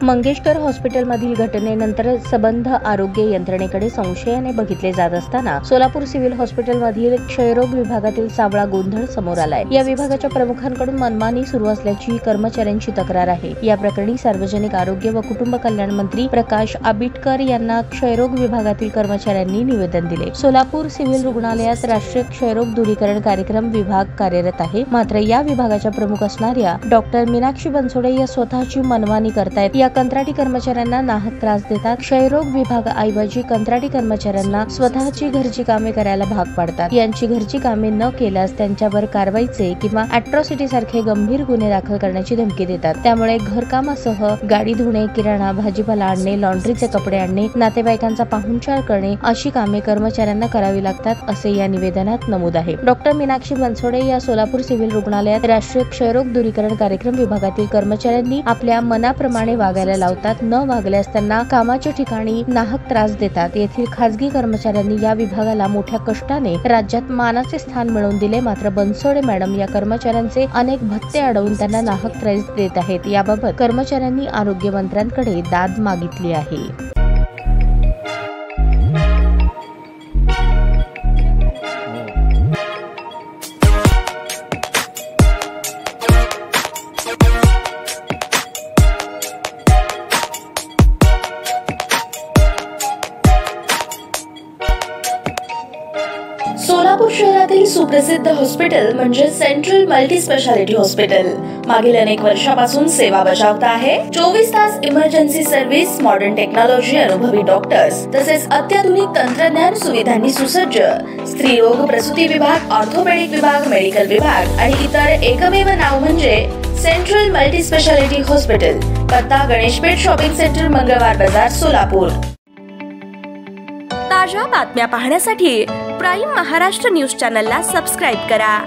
मंगेशकर हॉस्पिटलमधील घटनेनंतर संबंध आरोग्य यंत्रणेकडे संशयाने बघितले जात असताना सोलापूर सिव्हिल हॉस्पिटलमधील क्षयरोग विभागातील सावळा गोंधळ समोर आलाय। या विभागाच्या प्रमुखांकडून मनमानी सुरू असल्याची कर्मचाऱ्यांची तक्रार आहे। या प्रकरणी सार्वजनिक आरोग्य व कुटुंब कल्याण मंत्री प्रकाश आबिटकर यांना क्षयरोग विभागातील कर्मचाऱ्यांनी निवेदन दिले। सोलापूर सिव्हिल रुग्णालयात राष्ट्रीय क्षयरोग दूरीकरण कार्यक्रम विभाग कार्यरत आहे। मात्र या विभागाच्या प्रमुख असणाऱ्या डॉक्टर मीनाक्षी बनसोडे या स्वतःची मनमानी करतायत। या कंत्राटी कर्मचाऱ्यांना नाहक त्रास देतात। क्षयरोग विभागाऐवजी कंत्राटी कर्मचाऱ्यांना स्वतःची घरची कामे करायला भाग पाडतात। यांची घरची कामे न केल्यास त्यांच्यावर कारवाईचे किंवा अॅट्रॉसिटी सारखे गंभीर गुन्हे दाखल करण्याची धमकी देतात। त्यामुळे घरकामासह गाडी धुणे, किराणा, भाजीपाला आणणे, लॉन्ड्रीचे कपडे आणणे, नातेवाईकांचा पाहुणचार करणे अशी कामे कर्मचाऱ्यांना करावी लागतात असे या निवेदनात नमूद आहे। डॉक्टर मीनाक्षी बनसोडे या सोलापूर सिव्हिल रुग्णालयात राष्ट्रीय क्षयरोग दूरीकरण कार्यक्रम विभागातील कर्मचाऱ्यांनी आपल्या मनाप्रमाणे वागायला लावतात। न वागल्यास त्यांना कामाच्या ठिकाणी नाहक त्रास देतात। येथील खासगी कर्मचाऱ्यांनी या विभागाला मोठ्या कष्टाने राज्यात मानाचे स्थान मिळवून दिले। मात्र बनसोडे मॅडम या कर्मचाऱ्यांचे अनेक भत्ते अडवून त्यांना नाहक त्रास देत आहेत। याबाबत कर्मचाऱ्यांनी आरोग्य मंत्र्यांकडे दाद मागितली आहे। सोलापूर शहरातील सुप्रसिद्ध हॉस्पिटल म्हणजे सेंट्रल मल्टी स्पेशालिटी हॉस्पिटल मागील अनेक वर्षापासून सेवा बजावत आहे। 24 तास इमर्जन्सी सर्व्हिस, मॉडर्न टेक्नॉलॉजी, अनुभवी डॉक्टर्स तसेच अत्याधुनिक तंत्रज्ञान सुविधांनी सुसज्ज स्त्रीरोग, प्रसूती विभाग, ऑर्थोपेडिक विभाग, मेडिकल विभाग आणि इतर एकमेव नाव म्हणजे सेंट्रल मल्टी स्पेशालिटी हॉस्पिटल। पत्ता गणेशपेठ शॉपिंग सेंटर, मंगळवार बाजार, सोलापूर। ताज्या बातम्या पाहण्यासाठी प्राईम महाराष्ट्र न्यूज चॅनलला सबस्क्राईब करा।